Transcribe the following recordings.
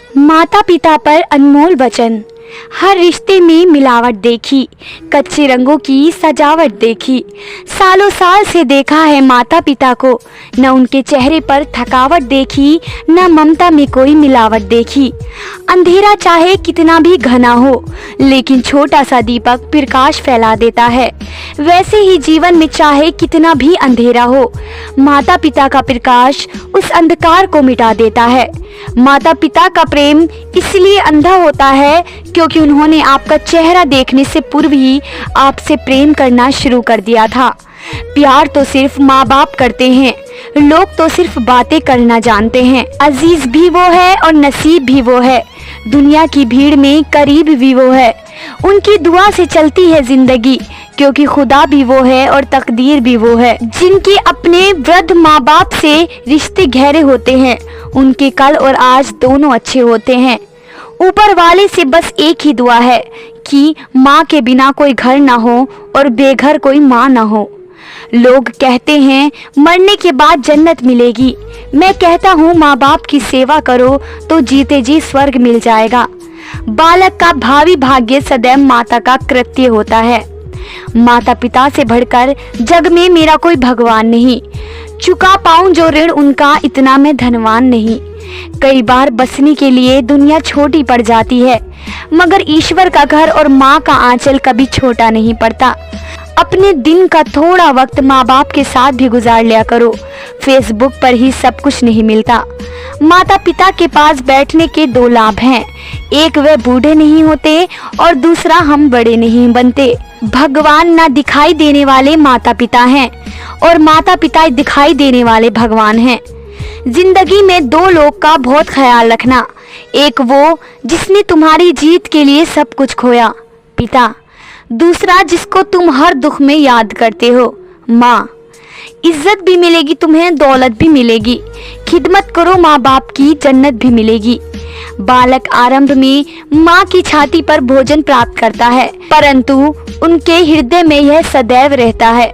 माता पिता पर अनमोल वचन। हर रिश्ते में मिलावट देखी, कच्चे रंगों की सजावट देखी। सालों साल से देखा है माता पिता को, न उनके चेहरे पर थकावट देखी, न ममता में कोई मिलावट देखी। अंधेरा चाहे कितना भी घना हो, लेकिन छोटा सा दीपक प्रकाश फैला देता है। वैसे ही जीवन में चाहे कितना भी अंधेरा हो, माता पिता का प्रकाश उस अंधकार को मिटा देता है। माता पिता का प्रेम इसलिए अंधा होता है क्योंकि उन्होंने आपका चेहरा देखने से पूर्व ही आपसे प्रेम करना शुरू कर दिया था। प्यार तो सिर्फ माँ बाप करते हैं, लोग तो सिर्फ बातें करना जानते हैं। अजीज भी वो है और नसीब भी वो है, दुनिया की भीड़ में करीब भी वो है। उनकी दुआ से चलती है जिंदगी, क्योंकि खुदा भी वो है और तकदीर भी वो है। जिनके अपने वृद्ध माँ बाप से रिश्ते गहरे होते हैं, उनके कल और आज दोनों अच्छे होते हैं। ऊपर वाले से बस एक ही दुआ है कि माँ के बिना कोई घर ना हो और बेघर कोई माँ ना हो। लोग कहते हैं मरने के बाद जन्नत मिलेगी, मैं कहता हूँ माँ बाप की सेवा करो तो जीते जी स्वर्ग मिल जाएगा। बालक का भावी भाग्य सदैव माता का कृत्य होता है। माता पिता से बढ़कर जग में मेरा कोई भगवान नहीं, चुका पाऊं जो ऋण उनका इतना मैं धनवान नहीं। कई बार बसने के लिए दुनिया छोटी पड़ जाती है, मगर ईश्वर का घर और माँ का आंचल कभी छोटा नहीं पड़ता। अपने दिन का थोड़ा वक्त माँ बाप के साथ भी गुजार लिया करो, फेसबुक पर ही सब कुछ नहीं मिलता। माता पिता के पास बैठने के दो लाभ हैं, एक वे बूढ़े नहीं होते और दूसरा हम बड़े नहीं बनते। भगवान ना दिखाई देने वाले माता पिता हैं और माता पिता दिखाई देने वाले भगवान हैं। जिंदगी में दो लोग का बहुत ख्याल रखना, एक वो जिसने तुम्हारी जीत के लिए सब कुछ खोया, पिता। दूसरा जिसको तुम हर दुख में याद करते हो, माँ। इज्जत भी मिलेगी तुम्हें, दौलत भी मिलेगी। खिदमत करो माँ बाप की, जन्नत भी मिलेगी। बालक आरंभ में माँ की छाती पर भोजन प्राप्त करता है, परंतु उनके हृदय में यह सदैव रहता है।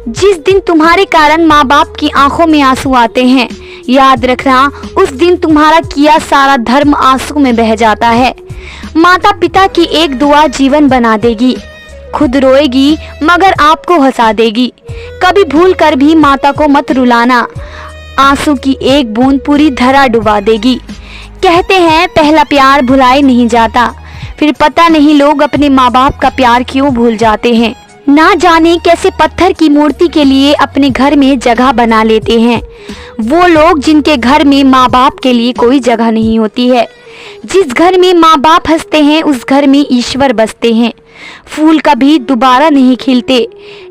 जिस दिन तुम्हारे कारण माँ बाप की आंखों में आंसू आते हैं, याद रखना उस दिन तुम्हारा किया सारा धर्म आंसू में बह जाता है। माता पिता की एक दुआ जीवन बना देगी, खुद रोएगी मगर आपको हंसा देगी। कभी भूल कर भी माता को मत रुलाना, आंसू की एक बूंद पूरी धरा डुबा देगी। कहते हैं पहला प्यार भुलाए नहीं जाता, फिर पता नहीं लोग अपने माँ बाप का प्यार क्यों भूल जाते हैं। ना जाने कैसे पत्थर की मूर्ति के लिए अपने घर में जगह बना लेते हैं वो लोग जिनके घर में माँ बाप के लिए कोई जगह नहीं होती है। जिस घर में माँ बाप हंसते हैं उस घर में ईश्वर बसते हैं। फूल कभी दोबारा नहीं खिलते,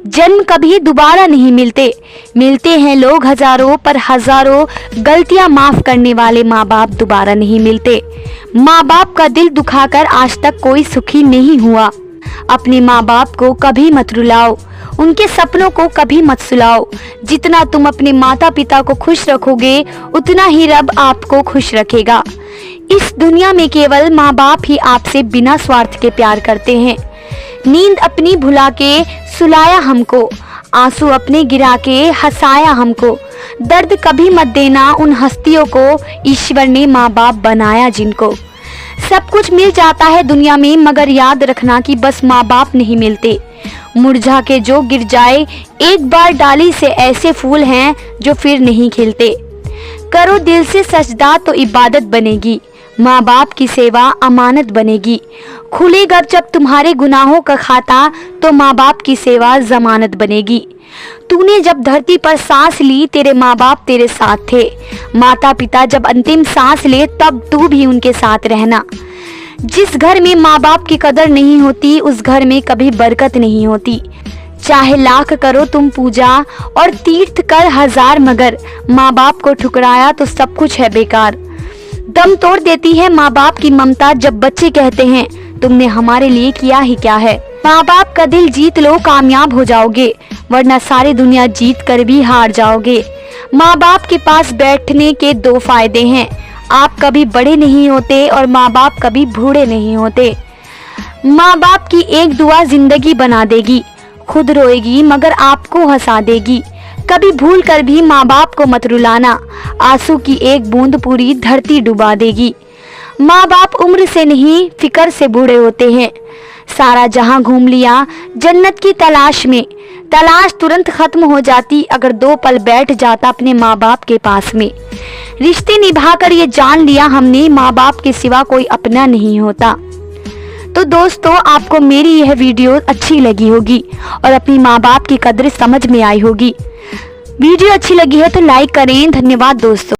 जन्म कभी दोबारा नहीं मिलते। मिलते हैं लोग हजारों, पर हजारों गलतियां माफ करने वाले माँ बाप दोबारा नहीं मिलते। माँ बाप का दिल दुखाकर आज तक कोई सुखी नहीं हुआ। अपने माँ बाप को कभी मत रुलाओ, उनके सपनों को कभी मत सुलाओ। जितना तुम अपने माता पिता को खुश रखोगे, उतना ही रब आपको खुश रखेगा। इस दुनिया में केवल माँ बाप ही आपसे बिना स्वार्थ के प्यार करते हैं। नींद अपनी भुला के सुलाया हमको, आंसू अपने गिरा के हंसाया हमको। दर्द कभी मत देना उन हस्तियों को, ईश्वर ने माँ बाप बनाया जिनको। सब कुछ मिल जाता है दुनिया में, मगर याद रखना कि बस माँ बाप नहीं मिलते। मुरझा के जो गिर जाए एक बार डाली से ऐसे फूल हैं जो फिर नहीं खिलते। करो दिल से सजदा तो इबादत बनेगी, माँ बाप की सेवा अमानत बनेगी। खुलेगा जब तुम्हारे गुनाहों का खाता तो माँ बाप की सेवा जमानत बनेगी। तूने जब धरती पर सांस ली तेरे माँ बाप तेरे साथ थे। माता पिता जब अंतिम सांस ले तब तू भी उनके साथ रहना। जिस घर में माँ बाप की कदर नहीं होती उस घर में कभी बरकत नहीं होती। चाहे लाख करो तुम पूजा और तीर्थ कर हजार, मगर माँ बाप को ठुकराया तो सब कुछ है बेकार। दम तोड़ देती है माँ बाप की ममता जब बच्चे कहते हैं तुमने हमारे लिए किया ही क्या है। माँ बाप का दिल जीत लो कामयाब हो जाओगे, वरना सारी दुनिया जीत कर भी हार जाओगे। माँ बाप के पास बैठने के दो फायदे हैं, आप कभी बड़े नहीं होते और माँ बाप कभी बूढ़े नहीं होते। माँ बाप की एक दुआ जिंदगी बना देगी, खुद रोएगी मगर आपको हंसा देगी। कभी भूल कर भी माँ बाप को मत रुलाना, आंसू की एक बूंद पूरी धरती डुबा देगी। माँ बाप उम्र से नहीं फिक्र से बूढ़े होते हैं। सारा जहां घूम लिया जन्नत की तलाश में, तलाश तुरंत खत्म हो जाती अगर 2 पल बैठ जाता अपने माँ बाप के पास में। रिश्ते निभाकर ये जान लिया हमने, माँ बाप के सिवा कोई अपना नहीं होता। तो दोस्तों, आपको मेरी यह वीडियो अच्छी लगी होगी और अपनी माँ बाप की कदर समझ में आई होगी। वीडियो अच्छी लगी है तो लाइक करें। धन्यवाद दोस्तों।